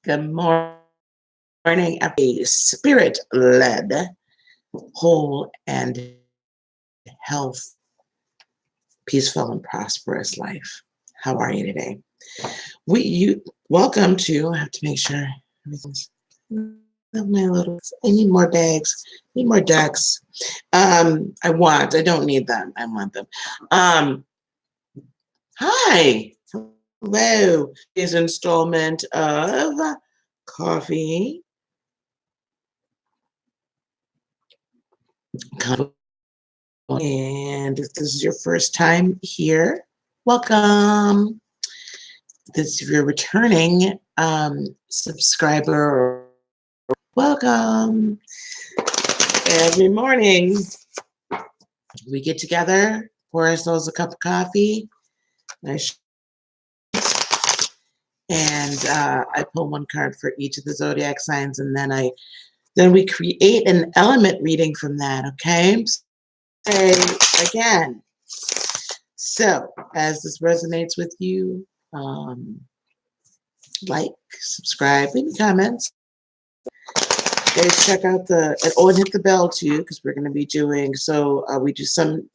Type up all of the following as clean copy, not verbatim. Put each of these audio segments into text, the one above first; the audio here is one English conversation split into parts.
Good morning. A spirit-led, whole, and health, peaceful, and prosperous life. How are you today? You welcome to. I have to make sure everything's. My little. I need more bags. Need more decks. I don't need them. I want them. Um. Hi. Hello. Is installment of coffee. Convo. And if this is your first time here, welcome. This if you're returning subscriber, welcome. Every morning we get together, pour ourselves a cup of coffee, and I pull one card for each of the zodiac signs, and then we create an element reading from that. Okay. Say again. So, as this resonates with you, like, subscribe, leave comments. Guys, check out and hit the bell too, because we're going to be doing, we do some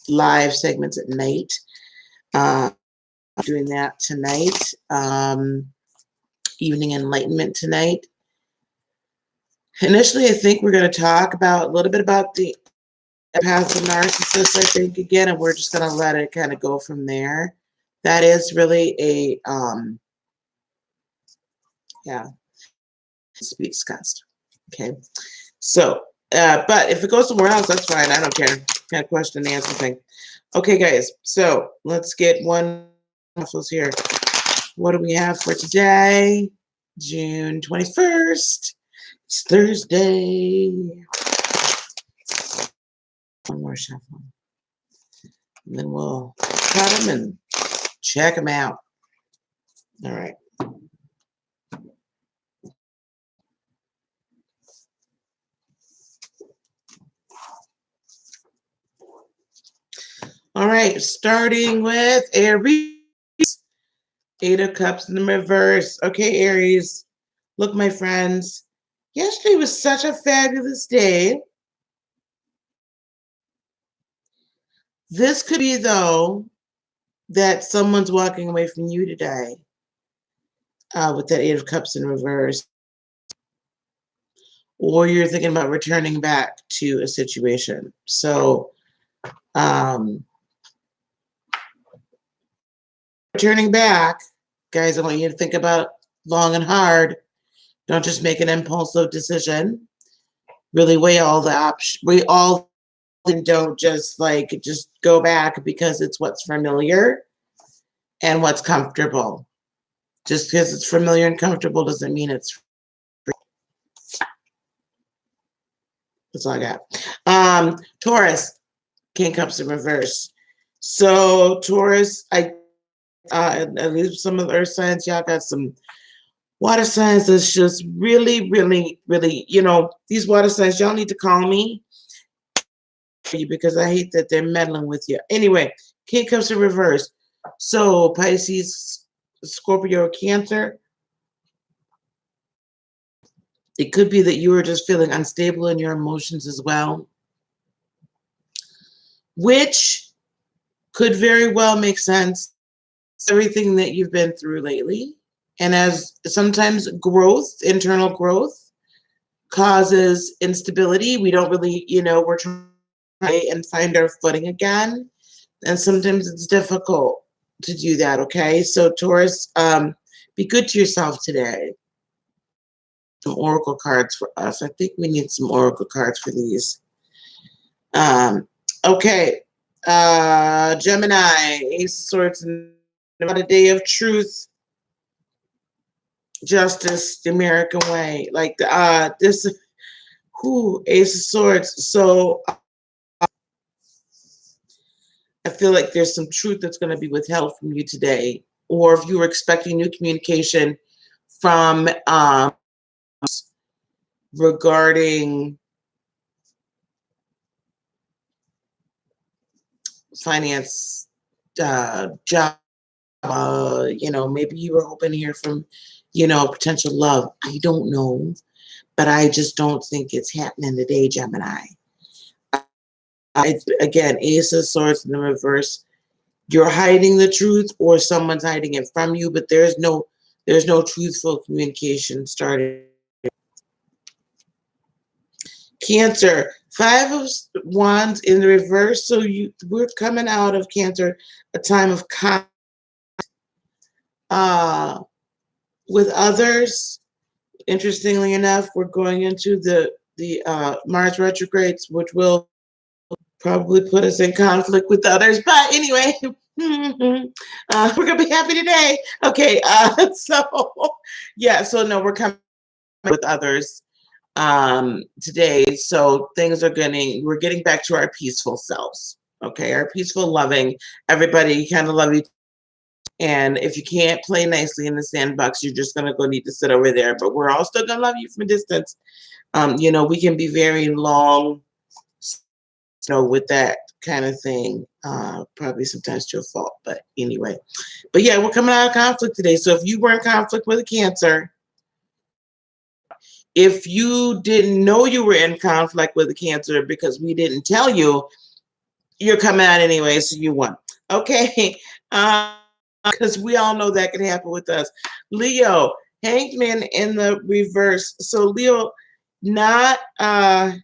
live segments at night. Doing that tonight, evening enlightenment tonight. Initially, I think we're going to talk a little bit about the path of narcissist, I think, again, and we're just going to let it kind of go from there. That is really it's to be discussed. Okay. So, but if it goes somewhere else, that's fine. I don't care. Kind of question and answer thing. Okay, guys. So let's get one here. What do we have for today? June 21st. It's Thursday. One more shuffle. And then we'll cut them and check them out. All right. All right. Starting with Aries. 8 of Cups in the reverse. Okay, Aries. Look, my friends. Yesterday was such a fabulous day. This could be, though, that someone's walking away from you today with that 8 of Cups in reverse. Or you're thinking about returning back to a situation. So, returning back, guys, I want you to think about long and hard. Don't just make an impulsive decision. Really weigh all the options. And don't just go back because it's what's familiar and what's comfortable. Just because it's familiar and comfortable doesn't mean it's free. That's all I got. Taurus, King Cups in reverse. So Taurus, at least some of the earth signs, y'all got some water signs that's just really, really, really, these water signs, y'all need to call me because I hate that they're meddling with you. Anyway, King Cups in reverse. So Pisces, Scorpio, Cancer. It could be that you are just feeling unstable in your emotions as well, which could very well make sense. Everything that you've been through lately. And as sometimes internal growth causes instability. We don't really, we're trying and find our footing again. And sometimes it's difficult to do that, okay? So Taurus, be good to yourself today. Some oracle cards for us. I think we need some oracle cards for these. Okay. Gemini, Ace of Swords, not a day of truth, justice, the American way. Ace of Swords. So I feel like there's some truth that's going to be withheld from you today. Or if you were expecting new communication from regarding finance, job, Maybe you were hoping to hear from, potential love. I don't know, but I just don't think it's happening today, Gemini. Again, Ace of Swords in the reverse. You're hiding the truth, or someone's hiding it from you, but there's no truthful communication started. Cancer, Five of Wands in the reverse. So we're coming out of Cancer, a time of with others. Interestingly enough, we're going into the Mars retrogrades, which will probably put us in conflict with others. But anyway, we're gonna be happy today. Okay, so no, we're coming with others today. So we're getting back to our peaceful selves. Okay, our peaceful, loving, everybody kind of love each. And if you can't play nicely in the sandbox, you're just gonna go need to sit over there. But we're all still gonna love you from a distance. We can be very long, with that kind of thing. Probably sometimes to a fault, but anyway. But yeah, we're coming out of conflict today. So if you were in conflict with a Cancer, if you didn't know you were in conflict with a Cancer because we didn't tell you, you're coming out anyway, so you won. Okay. Because we all know that can happen with us. Leo, Hanged Man in the reverse. So Leo, not kind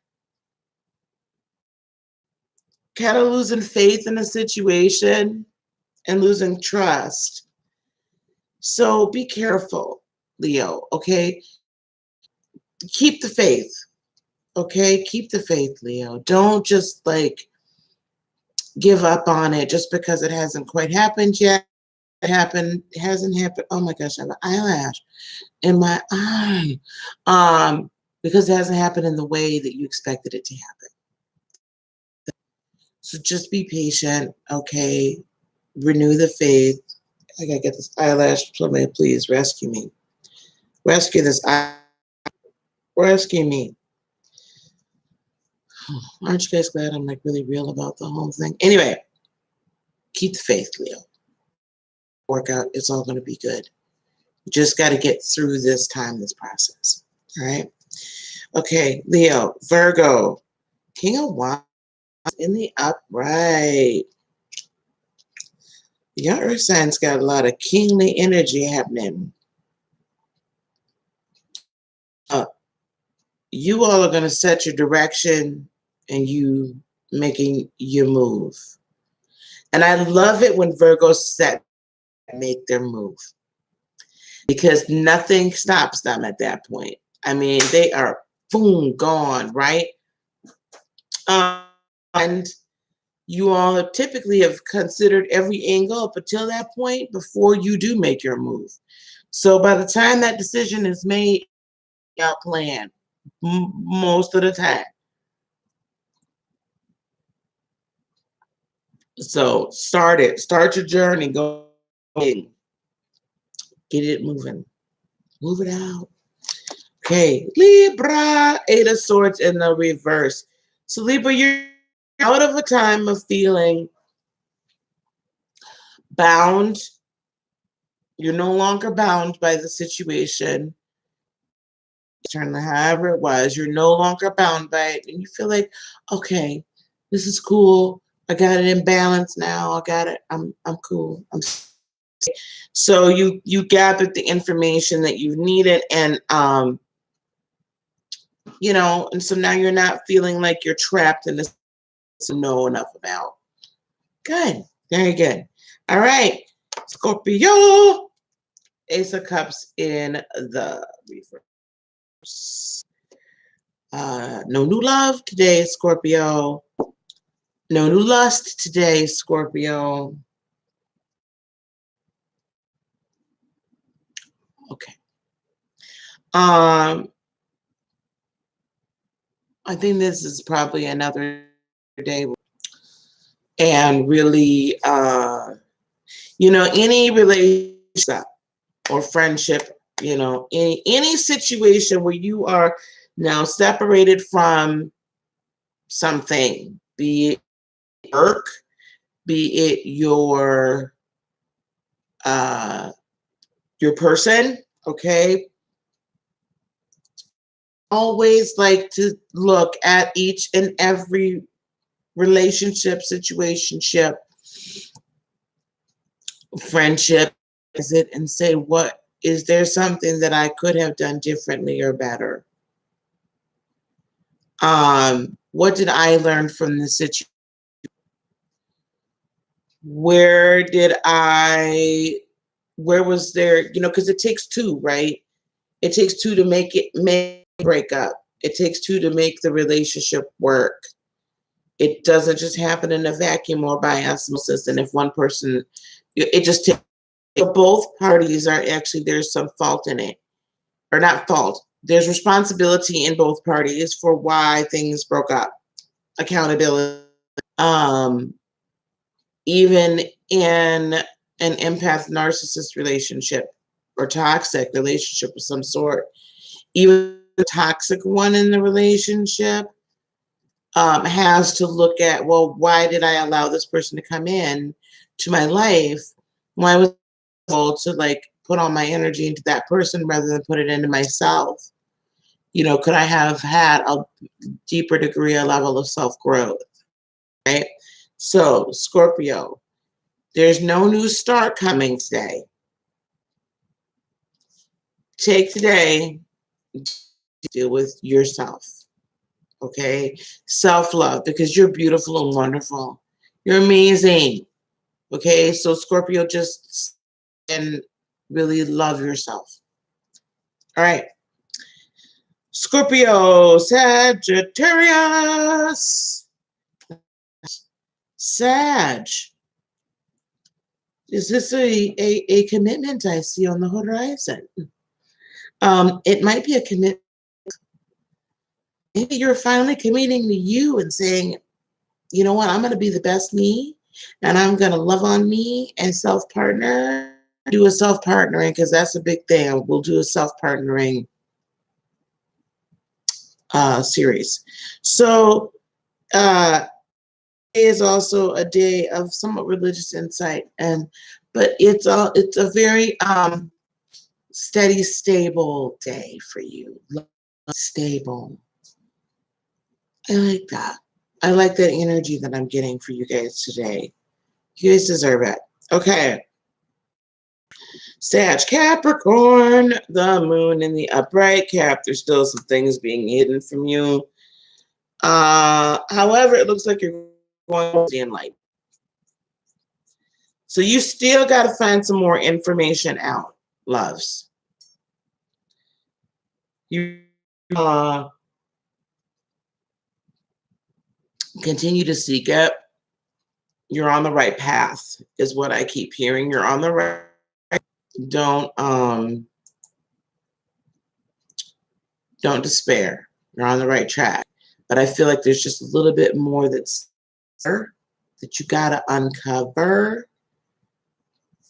of losing faith in a situation and losing trust. So be careful, Leo, okay? Keep the faith, okay? Keep the faith, Leo. Don't just give up on it just because it hasn't quite happened yet. It hasn't happened. Oh my gosh, I have an eyelash in my eye. Because it hasn't happened in the way that you expected it to happen. So just be patient, okay? Renew the faith. I gotta get this eyelash. Somebody please rescue me. Rescue this eye. Rescue me. Aren't you guys glad I'm really real about the whole thing? Anyway, keep the faith, Leo. Work out. It's all going to be good. You just got to get through this process. All right. Okay, Leo, Virgo, King of Wands in the upright. Your earth sign's got a lot of kingly energy happening. You all are going to set your direction and you making your move. And I love it when Virgos make their move, because nothing stops them at that point. I mean, they are boom, gone, right? And you all typically have considered every angle up until that point before you do make your move. So by the time that decision is made, your plan most of the time. So start your journey, go in, get it moving, move it out. Okay, Libra, Eight of Swords in the reverse. So Libra, you're out of a time of feeling bound. You're no longer bound by the situation. However it was, you're no longer bound by it, and you feel like, okay, this is cool. I got it in balance now. I got it. I'm cool. So you gathered the information that you needed, and and so now you're not feeling like you're trapped in this to know enough about. Good. Very good. All right. Scorpio. Ace of Cups in the reverse. No new love today, Scorpio. No new lust today, Scorpio. Okay. I think this is probably another day, and really, any relationship or friendship, any situation where you are now separated from something, be it work, be it your your person, okay? Always like to look at each and every relationship, situationship, friendship, is it, and say, what is there something that I could have done differently or better? What did I learn from the situation? Where was there, because it takes two, right? It takes two to make break up. It takes two to make the relationship work. It doesn't just happen in a vacuum or by osmosis. And if one person, it just takes, both parties are actually, there's some fault in it, or not fault. There's responsibility in both parties for why things broke up. Accountability. Even in an empath narcissist relationship or toxic relationship of some sort, even the toxic one in the relationship has to look at, well, why did I allow this person to come in to my life? Why was I able to like put all my energy into that person rather than put it into myself? Could I have had a deeper degree, a level of self-growth, right? So, Scorpio, there's no new start coming today. Take today to deal with yourself, okay? Self-love, because you're beautiful and wonderful. You're amazing, okay? So, Scorpio, just and really love yourself. All right. Scorpio, Sagittarius. Sag. Is this a commitment I see on the horizon? It might be a commitment. Maybe you're finally committing to you and saying, you know what, I'm going to be the best me, and I'm going to love on me and self-partner. Do a self-partnering, because that's a big thing. We'll do a self-partnering series. So is also a day of somewhat religious insight, but it's a very steady, stable day for you. Stable. I like that. I like that energy that I'm getting for you guys today. You guys deserve it. Okay. Sag, Capricorn, the moon in the upright. Cap, there's still some things being hidden from you. However, it looks like you're going to enlighten. So you still got to find some more information out, loves. You continue to seek it. You're on the right path, is what I keep hearing. You're on the right. Don't despair. You're on the right track. But I feel like there's just a little bit more that you got to uncover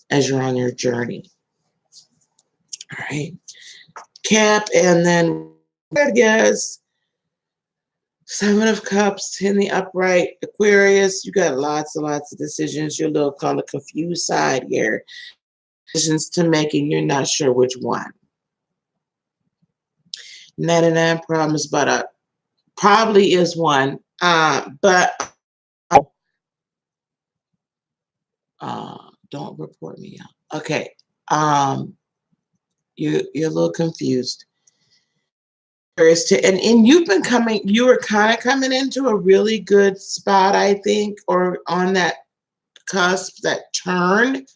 as you're on your journey. All right. Cap, and then yes, Seven of Cups in the upright. Aquarius, you got lots and lots of decisions. You're a little on the confused side here. Decisions to make, and you're not sure which one. 99 problems, but probably is one. But don't report me out. Okay. You're a little confused. And you were kind of coming into a really good spot, I think, or on that cusp, that turn.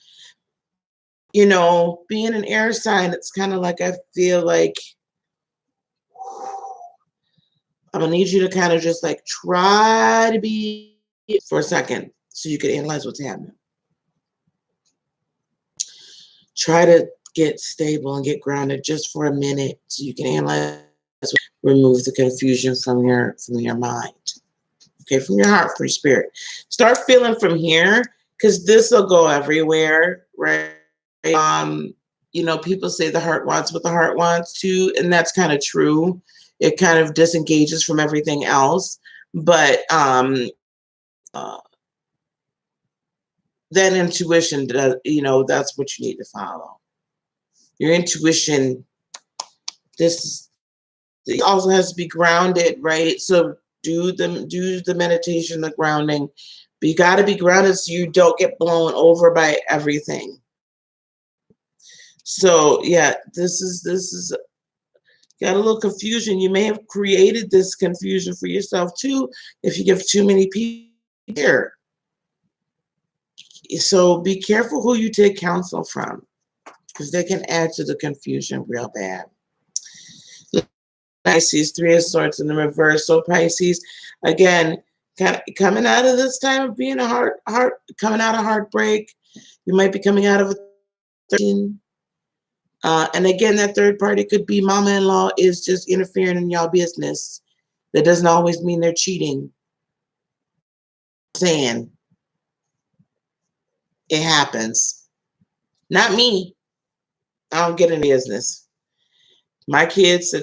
Being an air sign, it's kind of like I feel like I'm gonna need you to kind of just like try to be for a second so you can analyze what's happening. Try to get stable and get grounded just for a minute so you can analyze, remove the confusion from your mind. Okay, from your heart, from your spirit. Start feeling from here, because this will go everywhere, right? People say the heart wants what the heart wants too, and that's kind of true. It kind of disengages from everything else. But that intuition does, that's what you need to follow. Your intuition, this it also has to be grounded, right? So do the meditation, the grounding. But you got to be grounded so you don't get blown over by everything. So yeah, this is got a little confusion. You may have created this confusion for yourself too if you give too many people here. So be careful who you take counsel from, because they can add to the confusion real bad. Pisces, Three of Swords in the reverse. So Pisces, again, coming out of this time of being coming out of heartbreak. You might be coming out of a 13. And again, that third party could be mama-in-law is just interfering in y'all business. That doesn't always mean they're cheating. Saying it happens. Not me. I don't get in business. My kids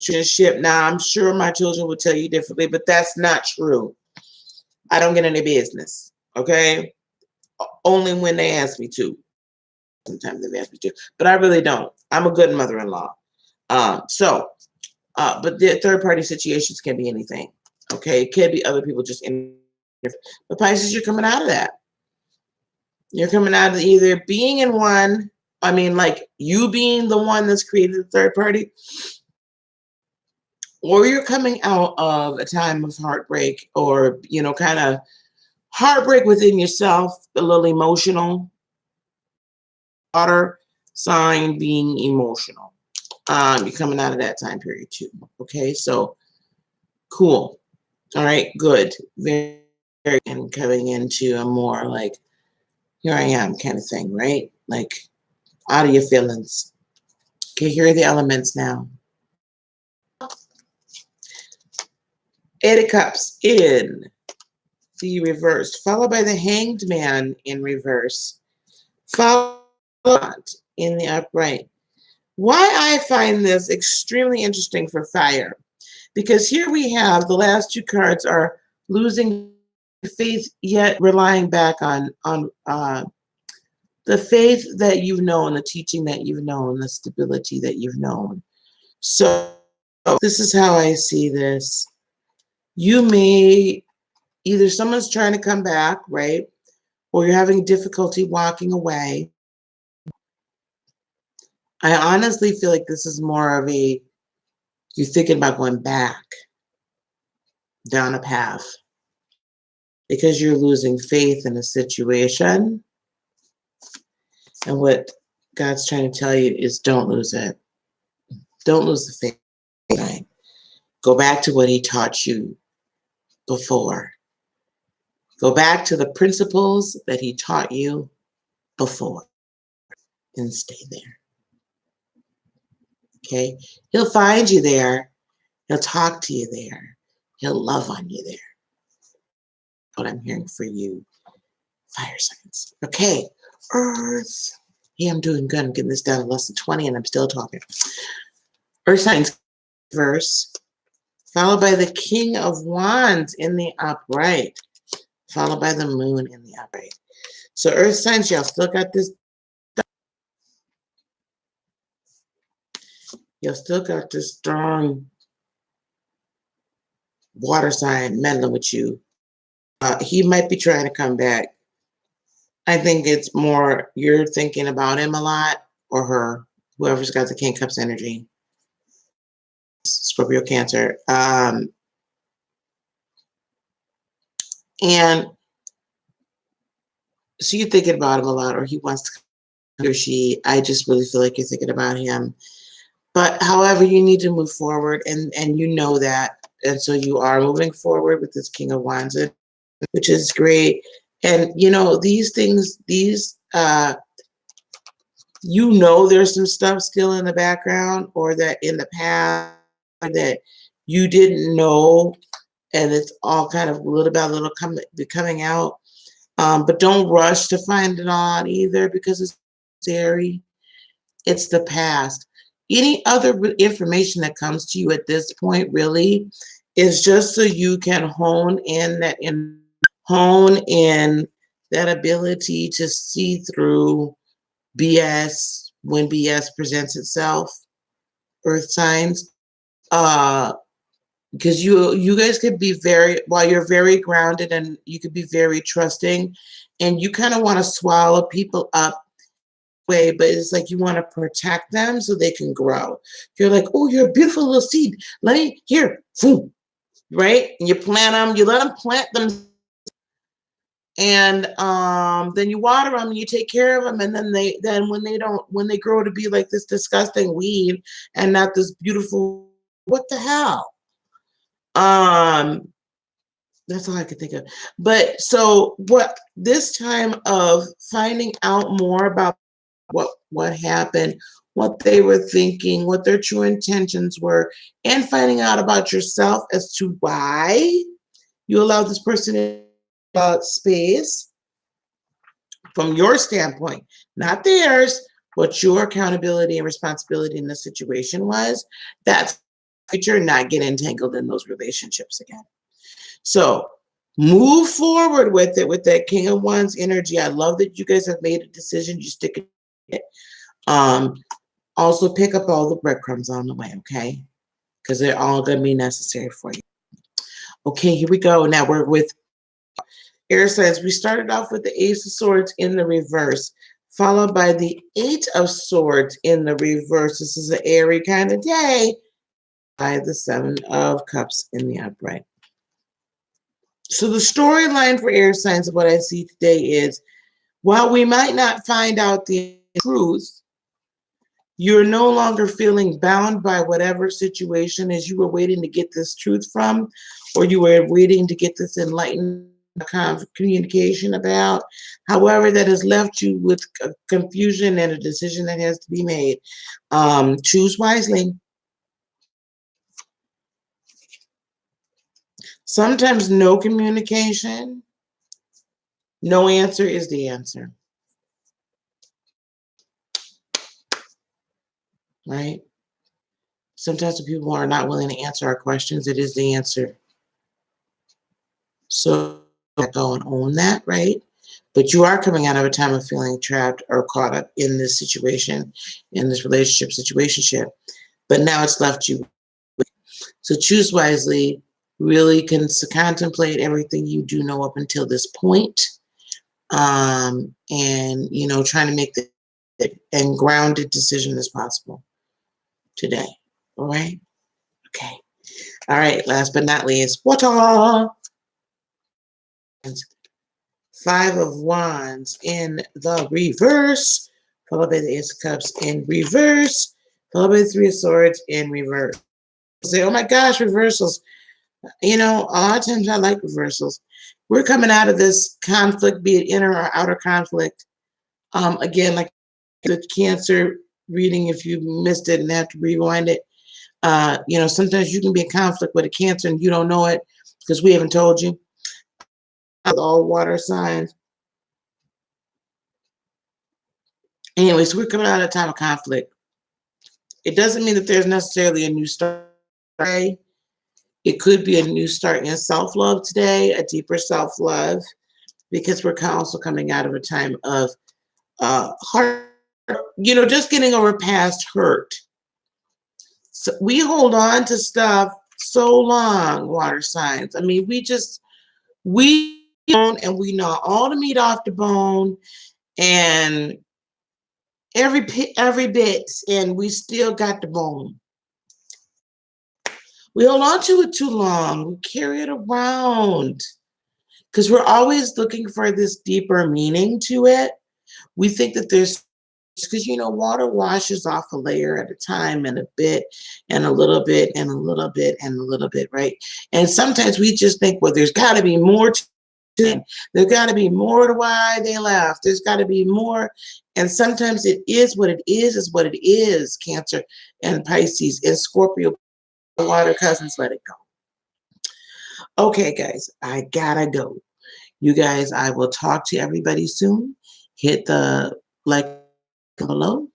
ship. Now, I'm sure my children will tell you differently, but that's not true. I don't get any business. Okay? Only when they ask me to. Sometimes they ask me to, but I really don't. I'm a good mother-in-law. But the third party situations can be anything. Okay? It can be other people just in. But Pisces, you're coming out of that. You're coming out of either being in one, like you being the one that's created the third party, or you're coming out of a time of heartbreak, or, kind of heartbreak within yourself, a little emotional. Water sign being emotional. You're coming out of that time period too. Okay, so cool. All right, good. Very, very, and coming into a more like, here I am kind of thing, right? Like out of your feelings. Okay, here are the elements now. Eight of Cups in the reverse, followed by the Hanged Man in reverse, followed in the upright. Why I find this extremely interesting for fire, because here we have the last two cards are losing faith, yet relying back on the faith that you've known, the teaching that you've known, the stability that you've known. So this is how I see this. You may, either someone's trying to come back, right? Or you're having difficulty walking away. I honestly feel like this is more of you're thinking about going back down a path because you're losing faith in a situation. And what God's trying to tell you is don't lose it. Don't lose the faith. Right? Go back to what he taught you before. Go back to the principles that he taught you before and stay there. Okay? He'll find you there. He'll talk to you there. He'll love on you there. What I'm hearing for you, fire signs. Okay, Earth. Yeah, I'm doing good. I'm getting this down in less than 20 and I'm still talking. Earth signs verse, followed by the King of Wands in the upright, followed by the Moon in the upright. So Earth signs, y'all still got this. Y'all still got this strong water sign meddling with you. He might be trying to come back. I think it's more you're thinking about him a lot, or her, whoever's got the King Cups energy. Scorpio, Cancer. And so you're thinking about him a lot, or he wants to, or she, I just really feel like you're thinking about him. But however, you need to move forward, and you know that. And so you are moving forward with this King of Wands, which is great. And, these things, there's some stuff still in the background, or that in the past that you didn't know, and it's all kind of little by little coming out. But don't rush to find it on either, because it's scary. It's the past. Any other information that comes to you at this point really is just so you can hone in that ability to see through BS when BS presents itself, earth signs. Because you guys could be while you're very grounded and you could be very trusting, and you kind of want to swallow people up way, but it's like you want to protect them so they can grow. You're like, oh, you're a beautiful little seed. Let me here, boom, right? And you plant them, you let them plant them, and then you water them and you take care of them, and then when they grow to be like this disgusting weed and not this beautiful, what the hell? That's all I could think of. But so what this time of finding out more about what happened, what they were thinking, what their true intentions were, and finding out about yourself as to why you allowed this person in about space from your standpoint, not theirs, what your accountability and responsibility in the situation was. That's future, not get entangled in those relationships again. So move forward with it with that King of Wands energy. I love that you guys have made a decision. You stick it. Also pick up all the breadcrumbs on the way, okay? Because they're all going to be necessary for you. Okay, here we go. Now we're with air signs. We started off with the Ace of Swords in the reverse, followed by the Eight of Swords in the reverse. This is an airy kind of day. By the Seven of Cups in the upright. So the storyline for air signs of what I see today is, while we might not find out the truth, you're no longer feeling bound by whatever situation is you were waiting to get this truth from, or you were waiting to get this enlightened communication about. However, that has left you with confusion and a decision that has to be made. Choose wisely. Sometimes no communication, no answer is the answer. Right? Sometimes the people are not willing to answer our questions. It is the answer. So go and own that, right? But you are coming out of a time of feeling trapped or caught up in this situation, in this relationship situationship. But now it's left you. So choose wisely. Really contemplate everything you do know up until this point. And, trying to make the and grounded decision as possible today. All right? Okay. All right. Last but not least, water. Five of Wands in the reverse, followed by the Ace of Cups in reverse, followed by the Three of Swords in reverse. Say, oh my gosh, reversals. A lot of times I like reversals. We're coming out of this conflict, be it inner or outer conflict. Again, like the Cancer reading, if you missed it and have to rewind it, sometimes you can be in conflict with a Cancer and you don't know it because we haven't told you. All water signs. Anyway, so we're coming out of a time of conflict. It doesn't mean that there's necessarily a new start. It could be a new start in self-love today, a deeper self-love, because we're also coming out of a time of heart, just getting over past hurt. So we hold on to stuff so long, water signs. I mean, we and we gnaw all the meat off the bone and every bit, and we still got the bone. We hold on to it too long. We carry it around because we're always looking for this deeper meaning to it. We think that there's, because water washes off a layer at a time, and a bit and a little bit and a little bit and a little bit, right? And sometimes we just think, well, there's got to be more to it. There's got to be more to why they left. There's got to be more. And sometimes it is what it is what it is, Cancer and Pisces and Scorpio. Water cousins, let it go. Okay, guys, I gotta go. You guys, I will talk to everybody soon. Hit the like below.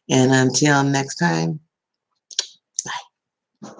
And until next time, bye.